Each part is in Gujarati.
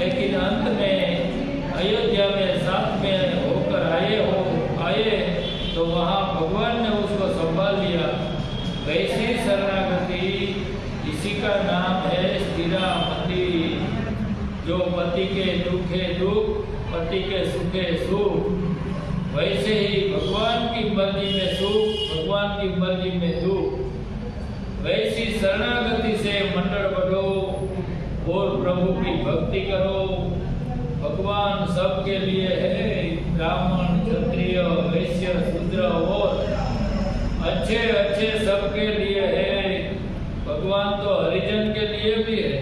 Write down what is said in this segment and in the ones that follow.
लेकिन अंत में अयोध्या में साथ में होकर आए तो वहाँ भगवान ने उसको संभाल लिया। वैसी शरणागति, इसी का नाम है स्थिरामति। जो पति के दुखे दुख, पति के सुखे सुख, वैसे ही भगवान की मर्जी में सुख, भगवान की मर्जी में दुख। वैसी शरणागति से मंडल बढ़ो और प्रभु की भक्ति करो। भगवान सबके लिए है, ब्राह्मण, क्षत्रिय, वैश्य, शूद्र और अच्छे अच्छे सबके लिए है। भगवान तो हरिजन के लिए भी है,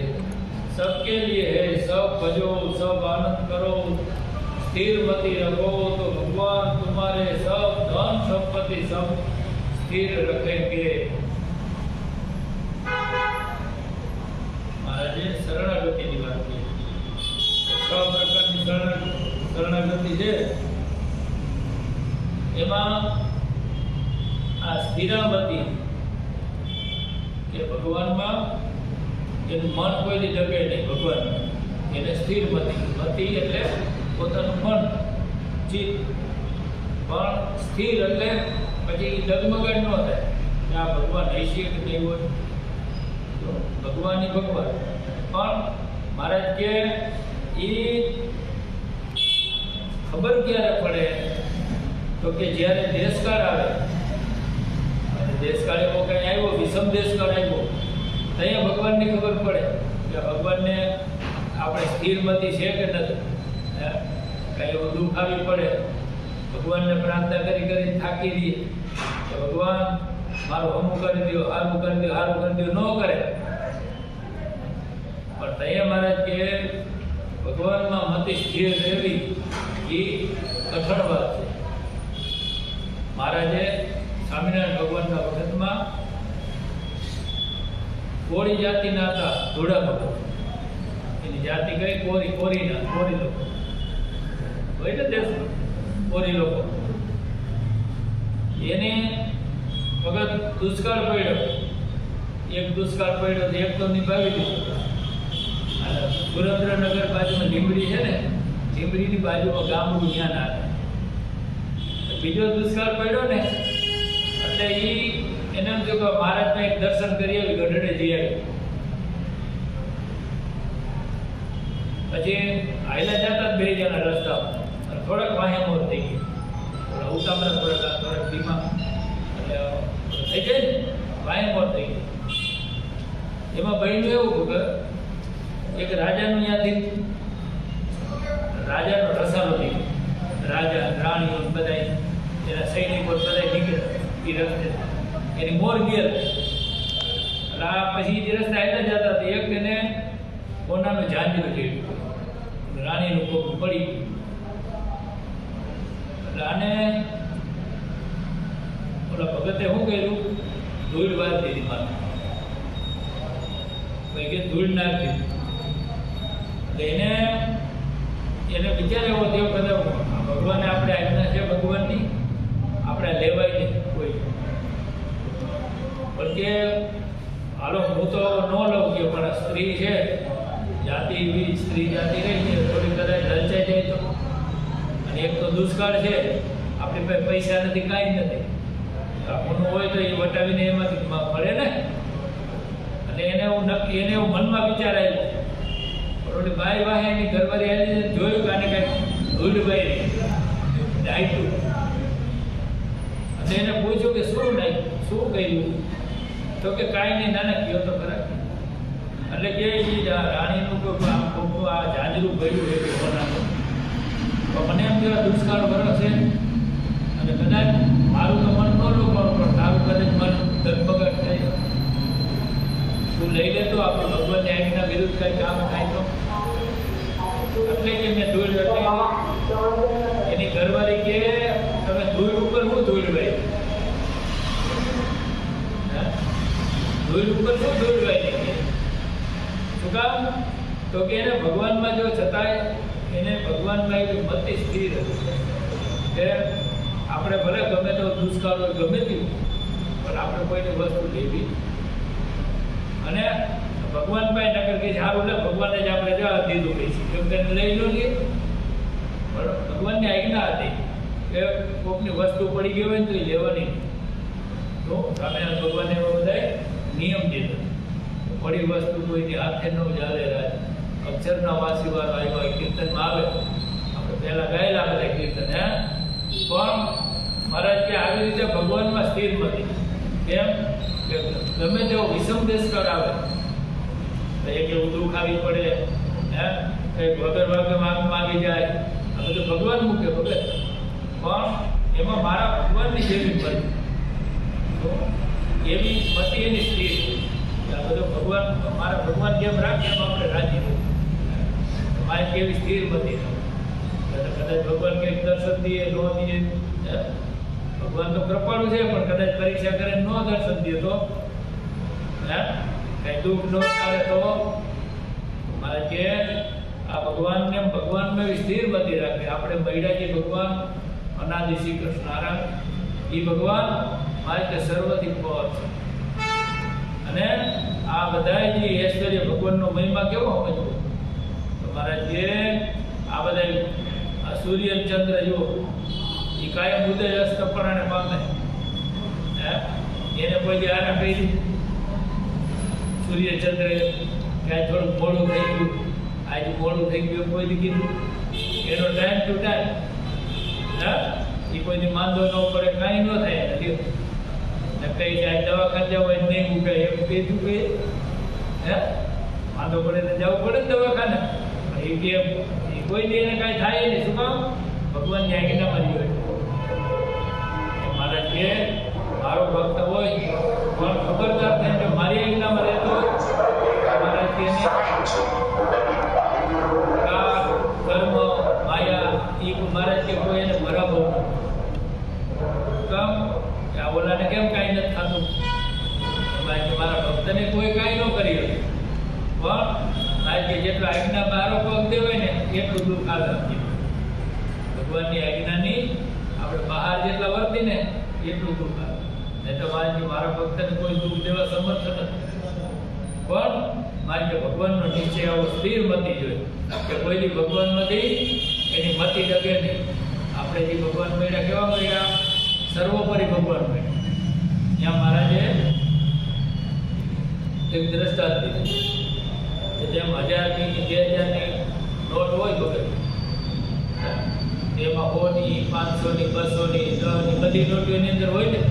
सबके लिए है। सब भजो, सब आनंद करो, स्थिर मति रखो तो भगवान तुम्हारे सब धन संपत्ति सब स्थिर रखेंगे। महाराजे शरणागति की बात की, 6 प्रकारनी शरणागति है। एમાં આ સ્થિરામતિ કે ભગવાનમાં એનું મન કોઈથી ડગે નહીં, ભગવાન એને સ્થિર મતિ એટલે પોતાનું મન ચિત્ત, પણ સ્થિર એટલે પછી ડગમગાટ ન થાય કે આ ભગવાન હૈશે કે નહીં હોય, તો ભગવાન ભગવાન પણ મહારાજ કે એ ખબર ક્યારે પડે તો કે જ્યારે દેશકાળ આવે, અને દેશકાળ એવો કંઈ આવ્યો, વિષમ દેશકાળ આવ્યો, ત્યાં ભગવાનની ખબર પડે કે ભગવાનને આપણે સ્થિરમતિ છે કે નથી। કંઈ એવું દુઃખ આવી પડે, ભગવાનને પ્રાર્થના કરી થાકી દઈએ કે ભગવાન મારું હમું કરી દો, હારું કરી દો, હારું કરી દો, ન કરે, પણ ત્યાં મહારાજ કે ભગવાનમાં મતિ સ્થિર રહેવી એ કઠણ વાત છે। મહારાજે સ્વામિનારાયણ ભગવાનના વખતમાં કોળી જાતિના હતા ધોળા ભગત, એની જાતિ કઈ કોરી લોકો હોય ને દેશમાં, કોરી લોકો, એને વખત દુષ્કાળ પડ્યો, એક દુષ્કાળ પડ્યો તો એક તો નિભાવી દીધો। સુરેન્દ્રનગર બાજુમાં લીંબડી છે ને, લીંબડીની બાજુમાં ગામડું ત્યાં ના આવે, બીજો દુષ્કાળ પડ્યો ને એટલે એને એમ થયું કે મહારાજને એક દર્શન કરી આવી, ગઢડે જઈ આવી। પછી આયલા જતા 2 જણા રસ્તામાં, અને થોડાક વાહેમોર થઈ ગઈ, થોડા ઉતામળા, થોડાક ધીમા, એટલે થઈ જાય ને વાહેમોર થઈ ગઈ। એમાં બન્યું એવું કે એક રાજાનું ત્યાંથી રાજાનો રસાલો થઈ ગયો, રાજા રાણીઓ બધા એના સૈનિકો બધા નીકળે એ રસ્તે, એની મોર ગયેલ, એટલે આ પછી જે રસ્તા આવ્યા જતા હતા, એક એને કોનાનું ઝાંઝરું જોયું, રાણીનું કોપ પડી ગયું, એટલે આને ઓલા ભગતે શું કર્યું, ધૂળ વાર દીધી માથે, ભાઈ કે ધૂળ નાખી દીધી। એટલે એને વિચાર એવો થયો કે ભગવાને આપણે આજ્ઞા છે, ભગવાનની આપણે લેવાય નહીં કોઈ, પણ કે હાલો હું તો ન લઉં કે પણ સ્ત્રી છે, જાતિ એવી સ્ત્રી જાતિ રહી છે, થોડી કદાચ લલચાઈ જાય તો, અને એક તો દુષ્કાળ છે, આપણી પાસે પૈસા નથી, કાંઈ નથી, આપણું હોય તો એ વટાવીને એમાંથી મળે ને, અને એને એવું મનમાં વિચાર આવ્યો, ઓલી બાઈ વાહે એની ઘરવાળી આવી જોયું કે આને કાંઈક ધૂળ બાઈ ડાયટું, અને એને પૂછ્યું કે શું ડાયટું, શું કહ્યું, તો કે કાંઈ નહીં, નાના કયો તો ખરા, એટલે કે રાણીનું આ ઝાંઝરું ગયું એ કોનાનું, તો મને એમ કે દુષ્કાળ ભરો છે, અને કદાચ મારું તો મન ન રોકવાનું, પણ તારું કદાચ મન ધગમગાટ થાય, તું લઈ લેતો આપણે ભગવાનની આજ્ઞા વિરુદ્ધ કંઈ કામ થાય તો, એટલે કે મેં ધૂળ, એની ઘરવાળી કે તમે ધૂળ ઉપર શું ધૂળ ભાઈ, ધૂળ ઉપર શું ધૂળ ભાઈ, શું કામ, તો કે એને ભગવાનમાં જો છતાંય એને ભગવાનમાં એવી મતિ સ્થિર હતી કે આપણે ભલે ગમે તો દુષ્કાળ હોય, ગમે તેવું, પણ આપણે કોઈને વસ્તુ લેવી, અને ભગવાન પાસે નકર કે સારું લે ભગવાનને જ આપણે જવાબ દીધું કહીશું કેમ કે લઈ લો લઈએ પણ ભગવાનની આજ્ઞા હતી કે કોકની વસ્તુ પડી ગઈ હોય ને તો એ લેવાની તો સ્વામિનારાયણ ભગવાને એવો બધા નિયમ દીધો પડી વસ્તુ કોઈની હાથે ન ચાલે રાજ અક્ષરના વાસીવાળો આવ્યો કીર્તનમાં આવે આપણે પહેલા ગાયેલા બધા કીર્તન હે પણ મહારાજ કે આવી રીતે ભગવાનમાં સ્થિર નથી કેમ કે ગમે તેવો વિષમ દેશકાળ આવે તો એક એવું દુઃખ આવી પડે હે કંઈક વગર વગર માગી જાય આ બધું ભગવાન મૂકે ભગત પણ એમાં મારા ભગવાનની જેવી મત તો એવી મતી એની સ્થિર આ બધું ભગવાન મારા ભગવાન જેમ રાખે એમ આપણે રાજી હોય મારી કેવી સ્થિર મતી કદાચ ભગવાન કંઈક દર્શન દઈએ ન દઈએ ભગવાન તો કૃપાળુ છે પણ કદાચ પરીક્ષા કરે ન દર્શન દે તો હે કઈ દુઃખ ન ચાલે તો મારે કે આ ભગવાનને ભગવાનમાં સ્થિર મતી રાખે આપણે મૈડાજી ભગવાન અનાદિ શ્રી કૃષ્ણ નારાયણ એ ભગવાન મારે કે સર્વથી પર છે અને આ બધા જે ઐશ્વર્ય ભગવાનનો મહિમા કેવો સમજવો તો મારા જે આ બધા સૂર્ય ચંદ્ર જો એ કાયમ ઉદય અસ્ત પરાણે પામે હે એને કોઈ આરામ કરી સૂર્ય ચંદ્ર ક્યાંય થોડું મોડું થઈ ગયું આજે મોડું થઈ ગયું કોઈ કીધું એનો ટાઈમ ટુ ટાઈમ હે એ કોઈની માંદો ન પડે કાંઈ ન થાય નથી કઈ જાય દવાખાને જવું હોય નહીં મૂકે એમ કીધું કે હે માંદો પડે તો જવું પડે ને દવાખાને એ કેમ એ કોઈ દે એને કાંઈ થાય નહીં શું કામ ભગવાનની આજ્ઞામાં હોય મારા જે મારો ભક્ત હોય પણ ખબરદાર થાય કે મારી આજ્ઞામાં રહેતો હોય મારા તેને કર્મ માયા એ મારા જે કોઈ એને બરાબર કામ આ ઓલાને કેમ કાંઈ નથી થતું મારા ભક્તને કોઈ કાંઈ ન કરી શકે પણ આજે જેટલો આજ્ઞામાં આરોપ વખતે હોય ને એટલું દુઃખ આવે ભગવાનની આજ્ઞાની આપણે બહાર જેટલા વર્તી ને એટલું દુઃખ આવે નહીં તો મારા ભક્તને કોઈ દુઃખ દેવા સમર્થ નથી પણ મારે કે ભગવાનનો નીચે આવો સ્થિર મતી જોઈએ કે કોઈની ભગવાનમાંથી એની મતી ડગે નહીં આપણે જે ભગવાન મળ્યા કેવા મળ્યા સર્વોપરી ભગવાન મળ્યા ત્યાં મહારાજે એક દ્રષ્ટાંત દીધું કે જેમ 1000ની 2000ની નોટ હોય તો એમાં 100ની 500ની 200ની 10ની બધી નોટોની અંદર હોય ને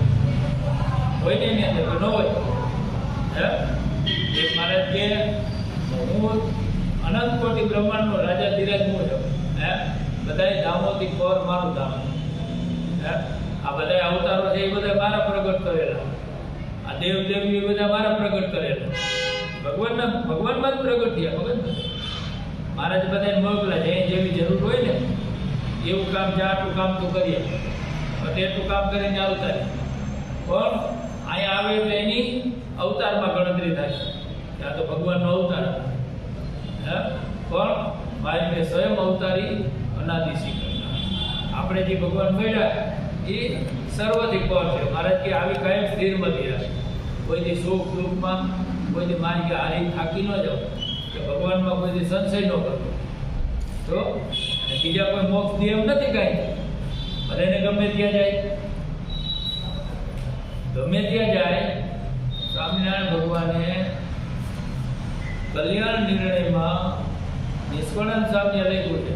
એની અંદર ન હોય હે એક મહારાજ કે હું અનંત કોટી બ્રહ્માંડનો રાજા ધીરાજ હું છું હે બધાય ધામોથી પર મારું ધામ હે આ બધા અવતારો છે એ બધા મારા પ્રગટ કરેલા આ દેવ દેવી એ બધા મારા પ્રગટ કરેલા ભગવાનમાં જ પ્રગટ થયા ખબર ને મહારાજ બધાને મોકલા છે જેવી જરૂર હોય ને એવું કામ છે આટલું કામ તો કરીએ પછી એટલું કામ કરીને આવતા પણ અહીંયા આવે એટલે એની અવતારમાં ગણતરી થાય ત્યાં તો ભગવાનનો અવતાર હે પણ મારી સ્વયં અવતારી અનાદિ શ્રી કૃષ્ણ આપણે જે ભગવાન મળ્યા એ સર્વથી પર છે મહારાજ કે આવી કાયમ સ્થિર મતી રહે કોઈથી સુખ દુઃખમાં કોઈથી મારી કે હારી થાકી ન જાવ કે ભગવાનમાં કોઈથી સંશય ન કરતો તો બીજા કોઈ મોક્ષ નિયમ નથી કાંઈ બધાને ગમે ત્યાં જાય સ્વામિનારાયણ ભગવાને કલ્યાણ નિર્ણયમાં નિષ્કળાનંદ સ્વામીએ લખ્યું છે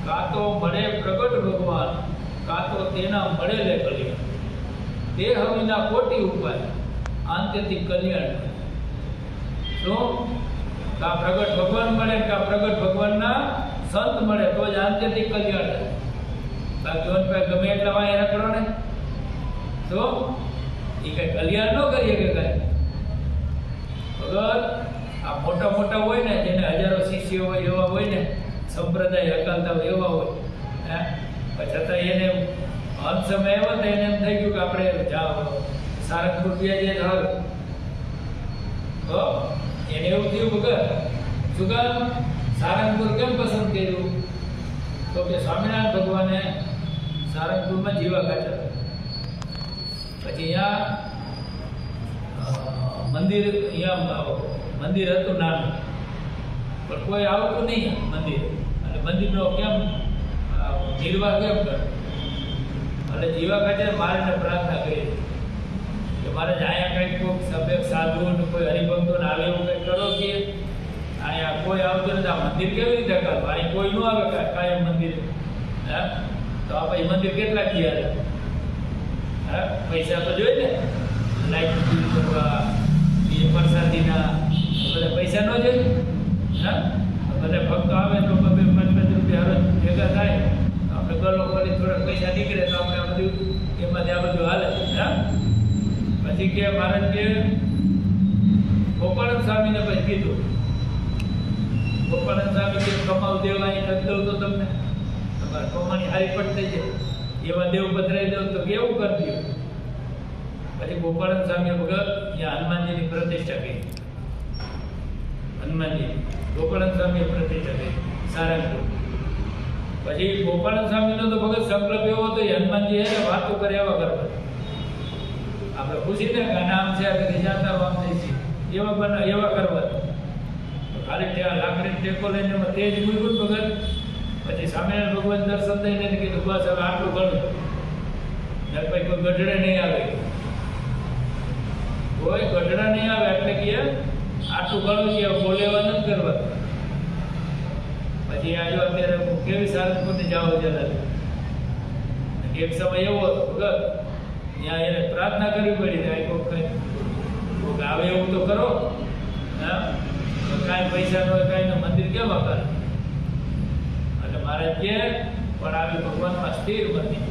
કાં તો મળે પ્રગટ ભગવાન કાં તો તેના મળેલે કલ્યાણ તે હવીના કોટી ઉપાય આંત્યથી કલ્યાણ શું કાં પ્રગટ ભગવાન મળે કાં પ્રગટ ભગવાનના સંત મળે તો જ આંત્યથી કલ્યાણ થાય બાકી ગમે એટલા વાય રખડો ને તો એ કઈ કલ્યાણ ન કરીએ કે કઈ અગર આ મોટા મોટા હોય ને જેને હજારો શિષ્યો હોય એવા હોય ને સંપ્રદાય હકાલતા હોય એવા હોય હે છતાં એને અંત સમય આવ્યો તો એને એમ થઈ ગયું કે આપણે સારંગપુર વ્યાજે હવે તો એને એવું થયું વગર શું કામ સારંગપુર કેમ પસંદ કર્યું તો કે સ્વામિનારાયણ ભગવાને સારંગપુરમાં જીવા કાઢ્યા પછી અહીંયા મંદિર અહીંયા મંદિર હતું નાનું, પણ કોઈ આવતું નહીં મંદિર. અને મંદિરનો કેમ નિર્વાહ કેમ કરે? એટલે જીવા ખાતે મારે પ્રાર્થના કરી કે મારે અહીંયા કંઈક કોઈ સભ્ય સાધુ કોઈ હરિભક્તોને આવે એવું કંઈક કરો કે અહીંયા કોઈ આવતું નથી. આ મંદિર કેવી રીતે કરો? અહીં કોઈ ન આવે કાયમ મંદિર. હા, તો આ પછી મંદિર કેટલા ગયા? હા, પૈસા તો જોઈએ ને, લાઈટ બિલ કરવા, એ પ્રસાદીના બધા પૈસા ન જોઈએ. હા, બધા ભક્તો આવે તો 2-5 રૂપિયા હરોજ ભેગા થાય, આપણે ગલો કરી થોડાક પૈસા નીકળે તો આપણે આ બધું એમાંથી આ બધું હાલે. હા, પછી કે મહારાજ કે ગોપાળન સ્વામીને પછી કીધું, ગોપાળન સ્વામી કે કમાવ દેવાની કરી દઉં તો તમને તમારે કમાણી હારી પડ થઈ જાય, એવા દેવ પધરાઈ દઉં તો કેવું કરી દઉં. પછી ગોપાળન સ્વામીએ વગર ત્યાં હનુમાનજીની પ્રતિષ્ઠા કરી. હનુમાનજી ગોપાળન સ્વામીએ પ્રતિષ્ઠા કરી સારંગપુર. પછી ગોપાળન સ્વામીનો તો ભગત સંકલ્પ એવો હતો, હનુમાનજી એને વાતો કરે એવા કરવા. આપણે પૂછી ને કે નામ છે કે જાતા આમ થઈ છે એવા કરવા. ખાલી ત્યાં લાકડી ટેકો લઈને તેજ મૂક્યું ભગત. પછી સ્વામિનારાયણ ભગવાન દર્શન થઈને કીધું બસ હવે આટલું ઘણું, પછી કોઈ ગઢડે નહીં આવે, કોઈ ગઢડા નહીં આવે. એટલે કે આટલું ઘણું કે બોલેવા નથી કરવા. પછી આ જો અત્યારે કેવી સારંગપુરની જાઓ જતા, એક સમય એવો હતો ભગત ત્યાં એને પ્રાર્થના કરવી પડી કોઈક આવે એવું તો કરો. હા, કાંઈ પૈસા ન હોય કાંઈ મંદિર કેવા કરે? એટલે મારે કે પણ આવી ભગવાનમાં સ્થિર બની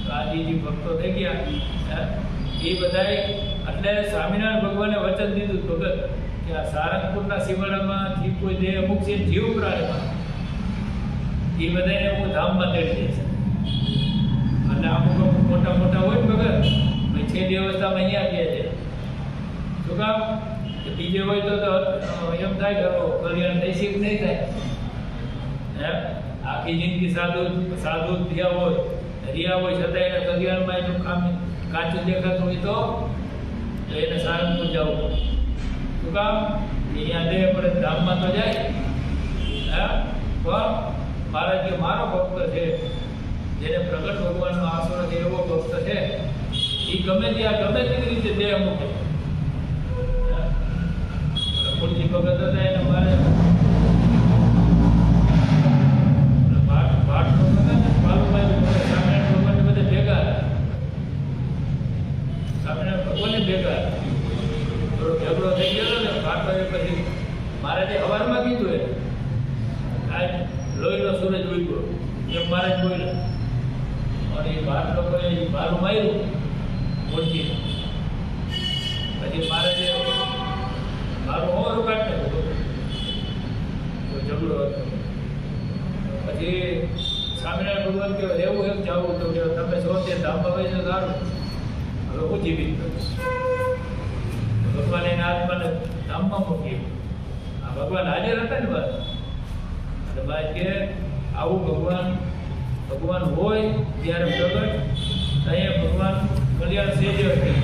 તો આજે જે ભક્તો થઈ ગયા એ બધાએ એટલે સ્વામિનારાયણ ભગવાને વચન દીધું ભગત કે આ સારંગપુરના શિવાળામાંથી કોઈ દેહ મૂકશે જીવ પ્રાણીમાં એ બધાને હું ધામમાં તેડી દઈશ. એટલે અમુક મોટા મોટા હોય ભગત ભાઈ છેલ્લી અવસ્થામાં અહીંયા ગયા છે. શું કામ કે બીજે હોય તો એમ થાય કરો કલ્યાણ થઈ શીખ નહીં થાય. હે, આખી જિંદગી સાધુ થયા હોય રહ્યા હોય છતાં એને કલ્યાણમાં એનું કામ કાચું દેખાતું હોય તો એને સારંગપુર જવું પડે. શું કામ? અહીંયા દેહ પડે ધામમાં તો જાય. હા, પણ મારા જે મારો ભક્ત છે જેને પ્રગટ ભગવાનનો આશરો છે એવો ભક્ત છે એ ગમે ત્યાં ગમે તેવી રીતે દેહ મૂકે. પૂરતી ભગત હતા એને મારે સ્વામિનારાયણ ભગવાનને બધા ભેગા સ્વામિનારાયણ ભગવાનને ભેગા થોડો ઝઘડો થઈ ગયો ને ભાટો. પછી મારે જે હવારમાં કીધું એ આ લોહીનો સૂરજ ઉગ્યો એમ મારે જ બોલ્યો અને એ ભાટ લોકોએ મારું માર્યું ઓળખી. પછી મારે જે મારું હોવાનું કાઢને ઝઘડો હતો. પછી સ્વામિનારાયણ ભગવાન કહે એવું એમ જવું તો કે તમે છો તે ધામમાં વહી તો સારું, હવે હું જીવિત કરીશ. ભગવાન એના આત્માને ધામમાં મૂકી. આ ભગવાન હાજર હતા ને બસ. એટલે બાદ કે આવું ભગવાન હોય ત્યારે પ્રગટ અહીંયા ભગવાન કલ્યાણ સેજે થઈ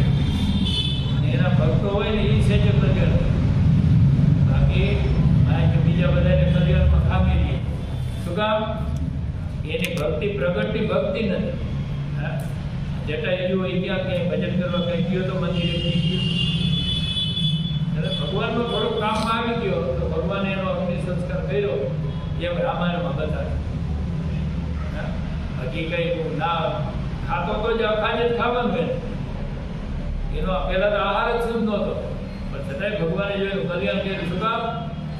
અને એના ભક્તો હોય ને એ સેજે કલ્યાણ. બાકી બીજા બધાને કલ્યાણમાં ખામી દે. શું કામ? એની ભક્તિ પ્રગટની ભક્તિ નથી. હા, જેટા એવી હોય ક્યાં ક્યાંય ભજન કરવા કંઈ ગયો તો મંદિરે થઈ ગયું. એટલે ભગવાનનો થોડોક કામમાં આવી ગયો તો ભગવાને એનો અગ્નિ સંસ્કાર કર્યો એમ રામાયણમાં બતાવ્યું. હજી કઈ ના ખાતો તો જ ખાને જ ખાવાનું બેન એનો પહેલા તો આહાર જ શુદ્ધ નહોતો, પણ છતાંય ભગવાને જોયું કલ્યાણ કર્યું. શું કામ?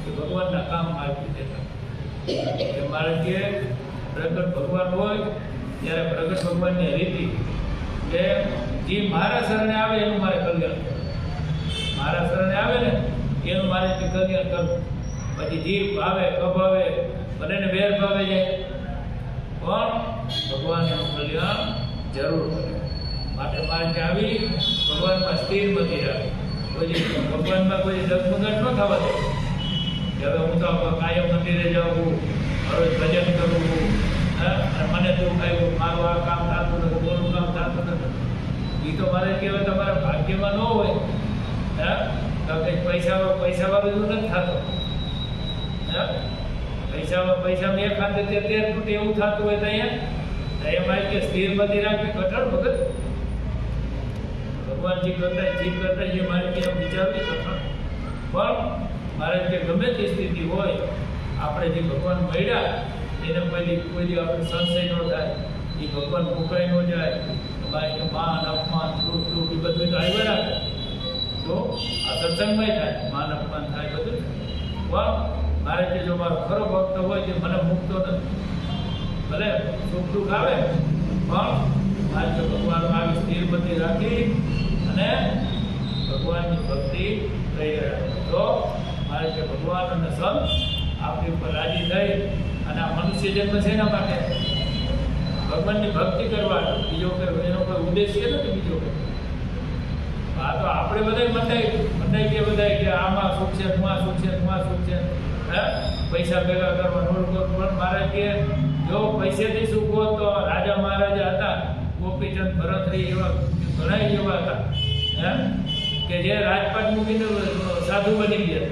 કે ભગવાનના કામમાં આવી દેતા. મારે કે પ્રગટ ભગવાન હોય ત્યારે પ્રગટ ભગવાનની રીતિ કે જે મારા શરણે આવે એનું મારે કલ્યાણ કરવું. મારા શરણે આવે ને એનું મારે કલ્યાણ કરવું. પછી જીવ ભાવે કભાવે ભલે ને વેર ભાવે જાય પણ ભગવાન એનું કલ્યાણ જરૂર કરે. માટે મારે ત્યાં આવી ભગવાનમાં સ્થિર બની રહે. કોઈ ભગવાનમાં કોઈ ડગમગાટ ન થવા દે કે હવે હું તો કાયમ મંદિરે જાઉં, રોજ ભજન કરવું, અને મને દુઃખ આવ્યું, મારું આ કામ થતું નથી, બોલું કામ થતું નથી. એ તો મારે કહેવાય તમારા ભાગ્યમાં ન હોય. હા, તો કંઈક પૈસાવાળું નથી થતું. પૈસામાં એક હાથે તેર તૂટે એવું થતું હોય તો અહીંયા એમાં કે સ્થિર બધી રાખવી કઠણ વગર ભગવાનજી કરતા જે મારે કે વિચારવી કઠણ. પણ મારે જે ગમે તે સ્થિતિ હોય આપણે જે ભગવાન મળ્યા એને કોઈ દી આપણે સંશય ન થાય, એ ભગવાન મુકાઈ ન જાય. તમારે માન અપમાન દુઃખ એ બધું તો આવ્યા રાખે તો આ સત્સંગમાં થાય, માન અપમાન થાય બધું. પણ મારે કે જો મારો ખરો ભક્ત હોય તે મને મૂકતો નથી, ભલે સુખ દુઃખ આવે પણ મારે કે ભગવાન આવી સ્થિર બધી રાખી અને ભગવાનની ભક્તિ કરી રાખે તો મારે કે ભગવાન અને સંત આપણી ઉપર રાજી થઈ અને આ મનુષ્ય જન્મ છે એના માટે ભગવાનની ભક્તિ કરવાનો, બીજો એનો કોઈ ઉદ્દેશ્ય નથી બીજો. આ તો આપણે બધા મંડાઈ ગયા બધા કે આમાં સુખ છે, માં સુખ છે, માં સુખ છે, પૈસા ભેગા કરવા રોડ પણ મારે કે જો પૈસેથી સુખ હોત તો રાજા મહારાજા હતા, ગોપીચંદ ભરતરી એવા ઘણા એવા હતા કે જે રાજપાટ મૂકીને સાધુ બની ગયા.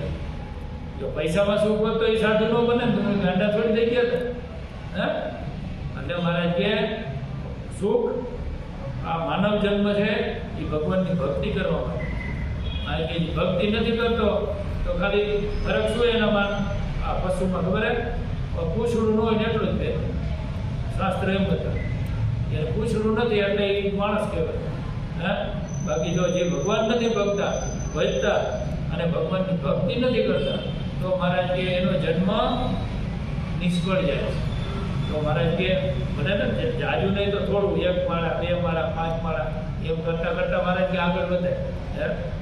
જો પૈસામાં સુખ હોત તો એ સાધુ ન બને, ગાંડા થોડી થઈ ગયા હતા. એટલે મહારાજ કે સુખ આ માનવ જન્મ છે એ ભગવાનની ભક્તિ કરવા માટે. મારે કે ભક્તિ નથી કરતો તો ખાલી ફરક શું એનામાં આ પશુમાં ખબર હે પૂછડું ન હોય ને એટલું જ બે શાસ્ત્ર એમ બતાવે કે પૂછડું નથી એટલે એ માણસ કહેવાય. બાકી જો જે ભગવાન નથી ભજતા અને ભગવાનની ભક્તિ નથી કરતા તો મહારાજ કે એનો જન્મ નિષ્ફળ જાય. તો મહારાજ કે મને ને જાજુ નહીં તો થોડું 1 માળા 2 માળા 5 માળા એમ કરતાં મહારાજ કે આગળ વધે.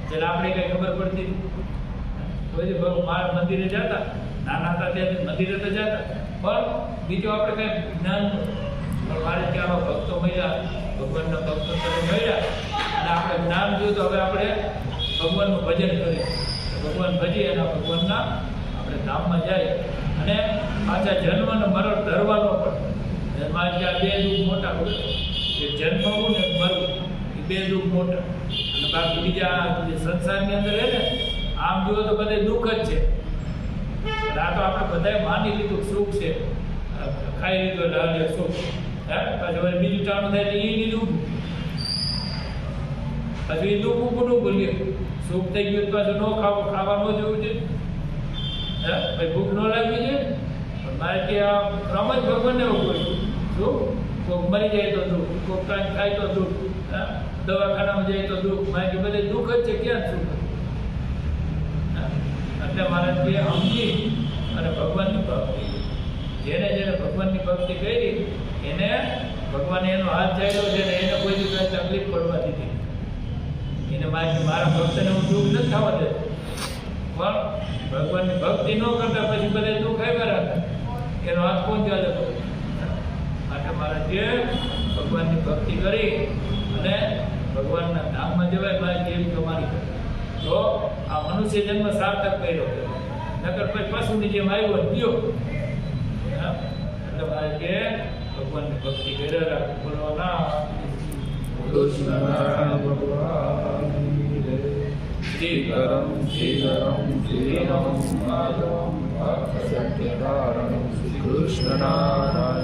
જ્યારે આપણે કંઈ ખબર પડતી કોઈ મારા મંદિરે જતા, નાના હતા ત્યાંથી મંદિરે તો જતા પણ બીજું આપણે કંઈ જ્ઞાન પણ મારે કે આવા ભક્તો મળ્યા, ભગવાનના ભક્તો મળ્યા અને આપણે જ્ઞાન જોયું તો હવે આપણે ભગવાનનું ભજન કરીએ, ભગવાન ભજીએ અને ભગવાનના આપણે ધામમાં જાય અને પાછા જન્મ અને મરણ ધરવાનો પણ મારે કે આ 2 દુઃખ મોટા હોય કે જન્મવું ને મરવું એ 2 દુઃખ મોટા. અને બાકી બીજા સંસારની અંદર રહે ને આમ જુઓ તો બધે દુઃખ જ છે. આ તો આપણે બધાએ માની લીધું સુખ છે, ખાઈ લીધું એટલે સુખ. પછી હવે બીજું ટાણું થાય તો એ લીધું પછી એ દુઃખ ઊભું ભૂલીએ. સુખ થઈ ગયું પાછું ન ખાવા ન જવું છે, ભાઈ ભૂખ ન લાગવી છે. પણ મારે કે આ ક્રમ જ ભગવાનને કોઈ શું કોઈક મરી જાય તો દુઃખ, કોઈક કાંઈ ખાય તો દુઃખ, દવાખાનામાં જાય તો દુઃખ. મારે કે બધે દુઃખ જ છે, ક્યાં સુખ. એટલે મારે કે સમજી અને ભગવાનની ભક્તિ જેને ભગવાનની ભક્તિ કરી એને ભગવાને એનો હાથ ચાલ્યો છે ને એને કોઈ દિવસ તકલીફ પડવા દીધી. એને મારા ભક્તને હું દુઃખ નથી થવા દેતો. પણ ભગવાનની ભક્તિ ન કરતા પછી બધે દુઃખ આવ્યા રાખે એનો હાથ કોણ ચાલે. માટે મારે જે ભગવાનની ભક્તિ કરી અને ભગવાનના ધામમાં જવાય મારે કેવી કમાણી કરે તો આ મનુષ્ય જન્મ સાર્થક કર્યો. નકર પછી પશુની જેમ આવ્યો ગયો. એટલે મારે કે ભગવાનની ભક્તિ કર્યા રાખવું બોલવા ના શ્રીકરમ શ્રીકરમ શ્રીરામ શ્રી કૃષ્ણ નારાયણ